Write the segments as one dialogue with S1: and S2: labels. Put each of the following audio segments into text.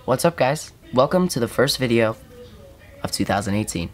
S1: What's up, guys? Welcome to the first video of 2018.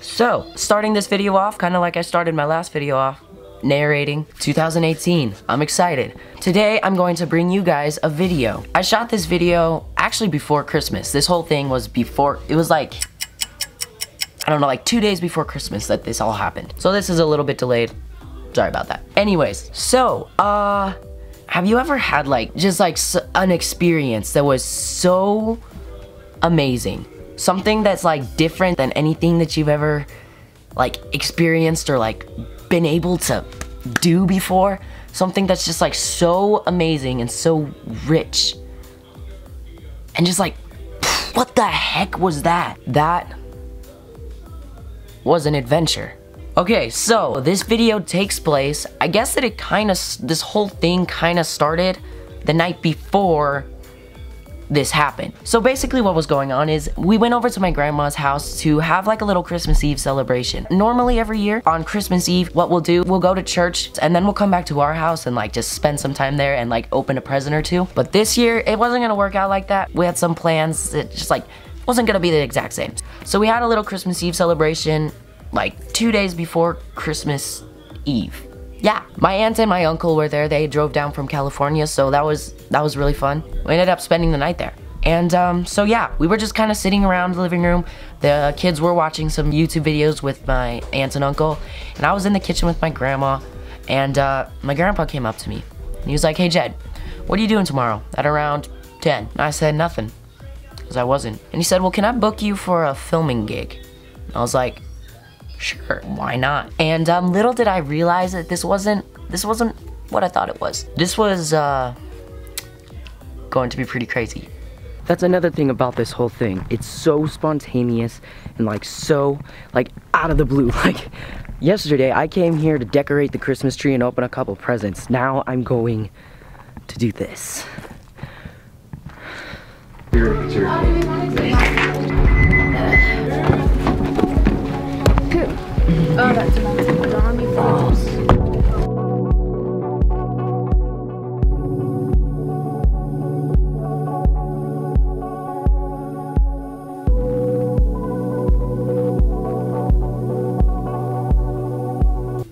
S1: So, starting this video off, kind of like I started my last video off, narrating 2018. I'm excited. Today, I'm going to bring you guys a video. I shot this video actually before Christmas. This whole thing was before, it was like, I don't know, like 2 days before Christmas that this all happened. So this is a little bit delayed. Sorry about that. Anyways, so, have you ever had like, just like an experience that was so amazing? Something that's like different than anything that you've ever like experienced or like been able to do before? Something that's just like so amazing and so rich. And just like, what the heck was that? That was an adventure. Okay, so this video takes place, I guess that this whole thing kind of started the night before this happened. So basically what was going on is we went over to my grandma's house to have like a little Christmas Eve celebration. Normally every year on Christmas Eve, what we'll do, we'll go to church and then we'll come back to our house and like just spend some time there and like open a present or two. But this year it wasn't gonna work out like that. We had some plans. It just like wasn't gonna be the exact same. So we had a little Christmas Eve celebration like 2 days before Christmas Eve. Yeah, my aunt and my uncle were there. They drove down from California, so that was really fun. We ended up spending the night there. And so yeah, we were just kind of sitting around the living room. The kids were watching some YouTube videos with my aunt and uncle, and I was in the kitchen with my grandma, and my grandpa came up to me. And he was like, "Hey Jed, what are you doing tomorrow at around 10? And I said nothing, because I wasn't. And he said, "Well, can I book you for a filming gig?" And I was like, "Sure, why not?" And little did I realize that this wasn't what I thought it was. This was going to be pretty crazy. That's another thing about this whole thing. It's so spontaneous and like so like out of the blue. Like yesterday I came here to decorate the Christmas tree and open a couple presents. Now I'm going to do this.
S2: Oh, that's Donnie Falls.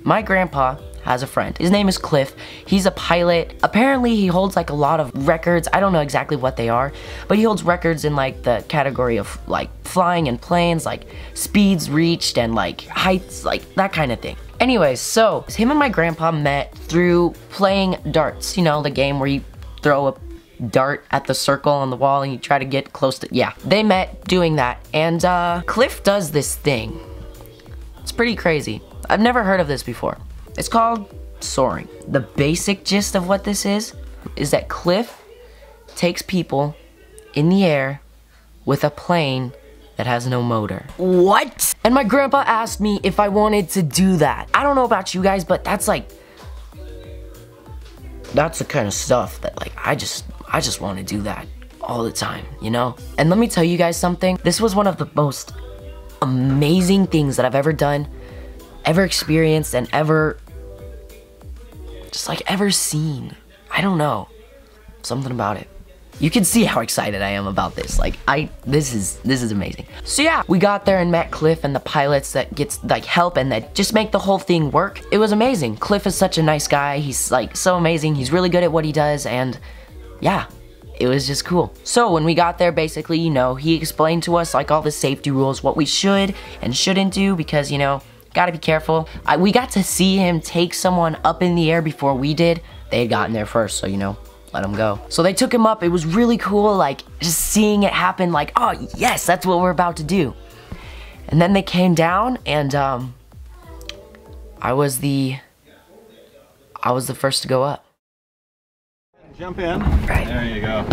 S1: My grandpa has a friend. His name is Cliff. He's a pilot. Apparently he holds like a lot of records. I don't know exactly what they are, but he holds records in like the category of like flying in planes, like speeds reached and like heights, like that kind of thing. Anyways, so him and my grandpa met through playing darts. You know, the game where you throw a dart at the circle on the wall and you try to get close to, yeah. They met doing that, and Cliff does this thing. It's pretty crazy. I've never heard of this before. It's called Soaring. The basic gist of what this is that Cliff takes people in the air with a plane that has no motor. What? And my grandpa asked me if I wanted to do that. I don't know about you guys, but that's the kind of stuff that like, I just want to do that all the time, you know? And let me tell you guys something. This was one of the most amazing things that I've ever done, ever experienced, and ever seen. I don't know, something about it. You can see how excited I am about this. Like this is amazing. So yeah, we got there and met Cliff and the pilots that gets like help and that just make the whole thing work. It was amazing. Cliff is such a nice guy. He's like so amazing. He's really good at what he does, and yeah, it was just cool. So when we got there, basically, you know, he explained to us like all the safety rules, what we should and shouldn't do, because, you know, gotta be careful. We got to see him take someone up in the air before we did. They had gotten there first, so, you know, let him go. So they took him up. It was really cool, like, just seeing it happen, like, oh, yes, that's what we're about to do. And then they came down, and I was the first to go up.
S3: Jump in.
S1: Right.
S3: There you go.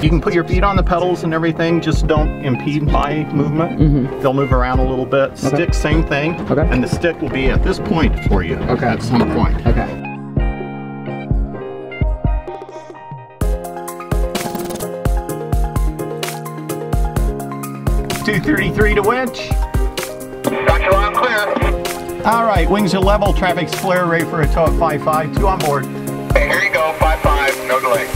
S3: You can put your feet on the pedals and everything, just don't impede my movement. They'll move around a little bit. Okay. Stick, same thing. Okay. And the stick will be at this point for you. Okay. At some point. Okay. 233 to winch.
S4: Got you loud and clear.
S3: All right, wings are level, traffic's clear, ready for a tow at 5.5, 2 on board.
S4: Okay, here you go, 5.5, no delay.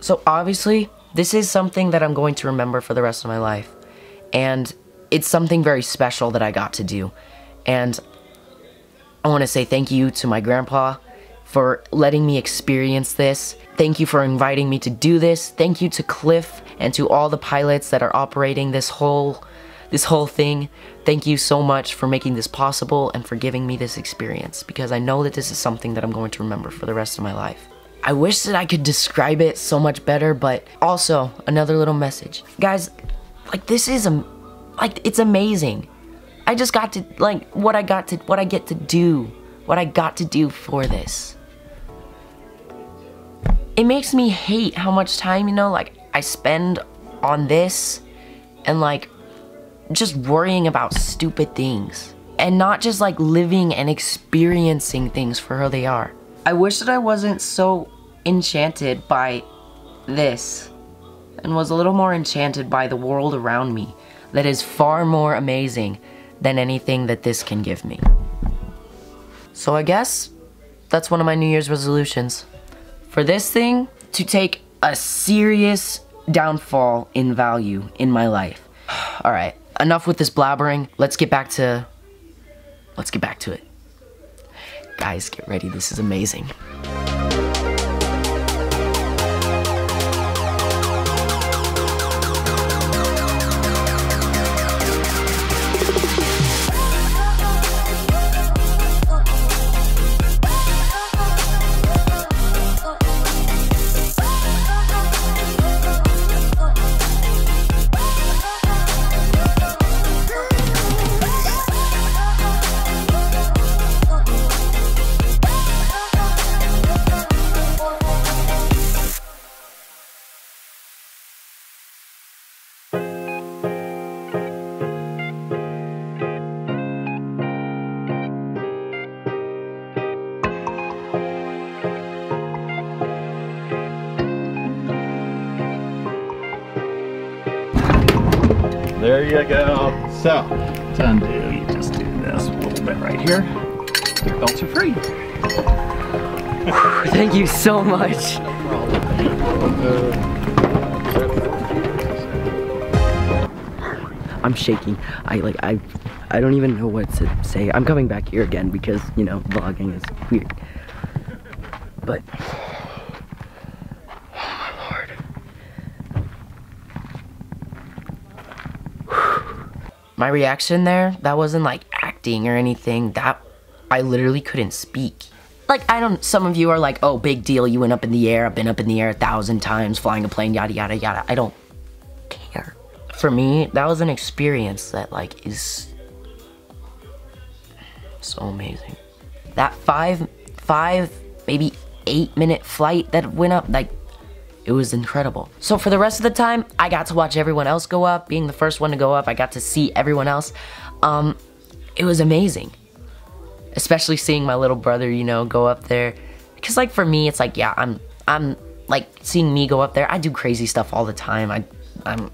S1: So obviously, this is something that I'm going to remember for the rest of my life. And it's something very special that I got to do. And I want to say thank you to my grandpa for letting me experience this. Thank you for inviting me to do this. Thank you to Cliff and to all the pilots that are operating this whole thing. Thank you so much for making this possible and for giving me this experience, because I know that this is something that I'm going to remember for the rest of my life. I wish that I could describe it so much better, but also another little message. Guys, like, this is it's amazing. I just got to, like, what I get to do for this. It makes me hate how much time, you know, like, I spend on this and, like, just worrying about stupid things and not just, like, living and experiencing things for who they are. I wish that I wasn't so enchanted by this and was a little more enchanted by the world around me that is far more amazing than anything that this can give me. So I guess that's one of my New Year's resolutions. For this thing to take a serious downfall in value in my life. Alright, enough with this blabbering. Let's get back to it. Guys, get ready, this is amazing.
S3: There you go. So, to undo, you just do this a little bit right here. Your belts are free.
S1: Thank you so much. I'm shaking. I don't even know what to say. I'm coming back here again because, you know, vlogging is weird. But my reaction there, that wasn't like acting or anything. That I literally couldn't speak. Like, some of you are like, oh, big deal, you went up in the air. I've been up in the air 1,000 times, flying a plane, yada, yada, yada. I don't care. For me, that was an experience that, like, is so amazing. That five, maybe 8-minute flight that went up, like, it was incredible. So for the rest of the time, I got to watch everyone else go up. Being the first one to go up, I got to see everyone else. It was amazing. Especially seeing my little brother, you know, go up there. Because, like, for me, it's like, yeah, I'm like, seeing me go up there, I do crazy stuff all the time. I'm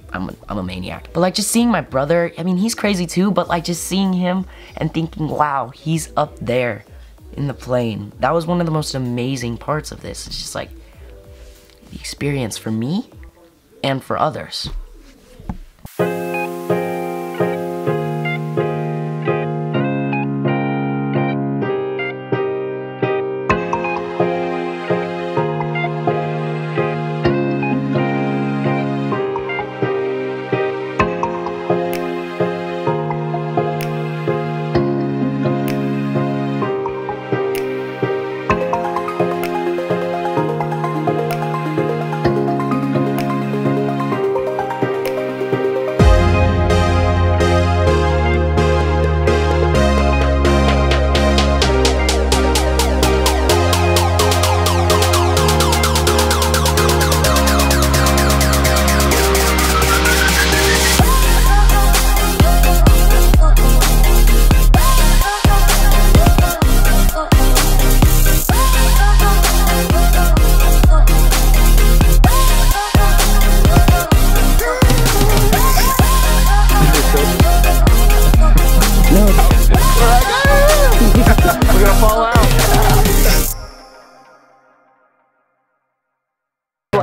S1: a maniac. But, like, just seeing my brother, I mean, he's crazy too, but, like, just seeing him and thinking, wow, he's up there in the plane. That was one of the most amazing parts of this. It's just, like, the experience for me and for others.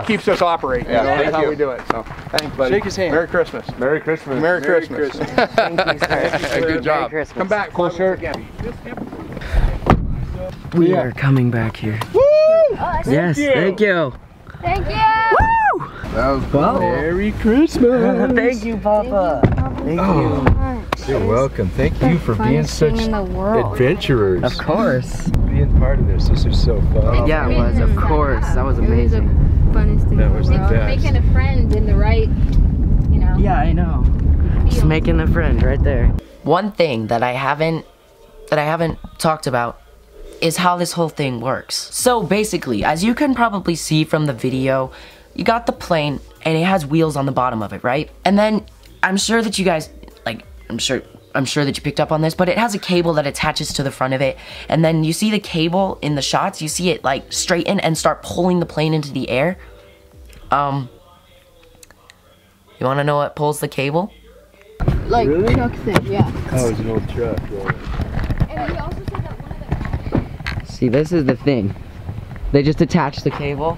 S3: keeps us operating.
S5: Yeah,
S3: That's
S5: thank
S3: how
S5: you.
S3: we do it. So thanks, buddy.
S5: Shake his hand.
S3: Merry Christmas.
S5: Merry Christmas.
S3: Merry Christmas.
S1: Thank you, sir.
S5: Good job.
S1: Merry Christmas.
S3: Come back, cool shirt.
S1: We are coming back here.
S2: Oh,
S1: Yes, thank you.
S2: thank you.
S5: That was
S1: Well,
S5: Merry Christmas.
S1: thank you, Papa. Thank you.
S5: You're welcome. Thank you for being such
S2: in the world.
S5: adventurers.
S1: Of course.
S5: Being part of this. This is so fun.
S1: Yeah, it was. Of course. That was
S2: It was the
S1: amazing.
S2: funnest thing.
S5: That was the
S2: Thanks for
S5: best.
S2: making a friend in the right, you know.
S1: Yeah, I know. Just
S2: field.
S1: making a friend right there. One thing that I haven't talked about is how this whole thing works. So basically, as you can probably see from the video, you got the plane and it has wheels on the bottom of it, right? And then I'm sure that you guys, like, I'm sure that you picked up on this, but it has a cable that attaches to the front of it. And then you see the cable in the shots, you see it like straighten and start pulling the plane into the air. You wanna know what pulls the cable?
S2: Like Chuck said, yeah.
S5: Oh, it's an old truck. Yeah.
S2: And he also said that one of the
S1: See, this is the thing. They just attach the cable.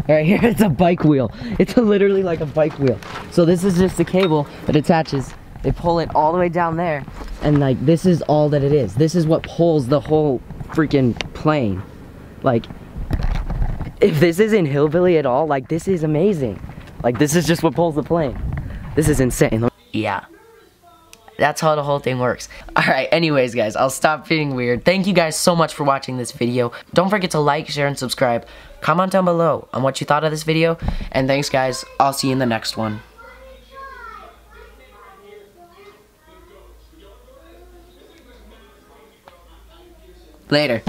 S1: Right here, it's a bike wheel. It's literally like a bike wheel. So this is just the cable that attaches. They pull it all the way down there. And like, this is all that it is. This is what pulls the whole freaking plane. Like, if this isn't hillbilly at all, like, this is amazing. Like, this is just what pulls the plane. This is insane. Yeah. That's how the whole thing works. Alright, anyways guys, I'll stop being weird. Thank you guys so much for watching this video. Don't forget to like, share, and subscribe. Comment down below on what you thought of this video. And thanks guys, I'll see you in the next one. Later.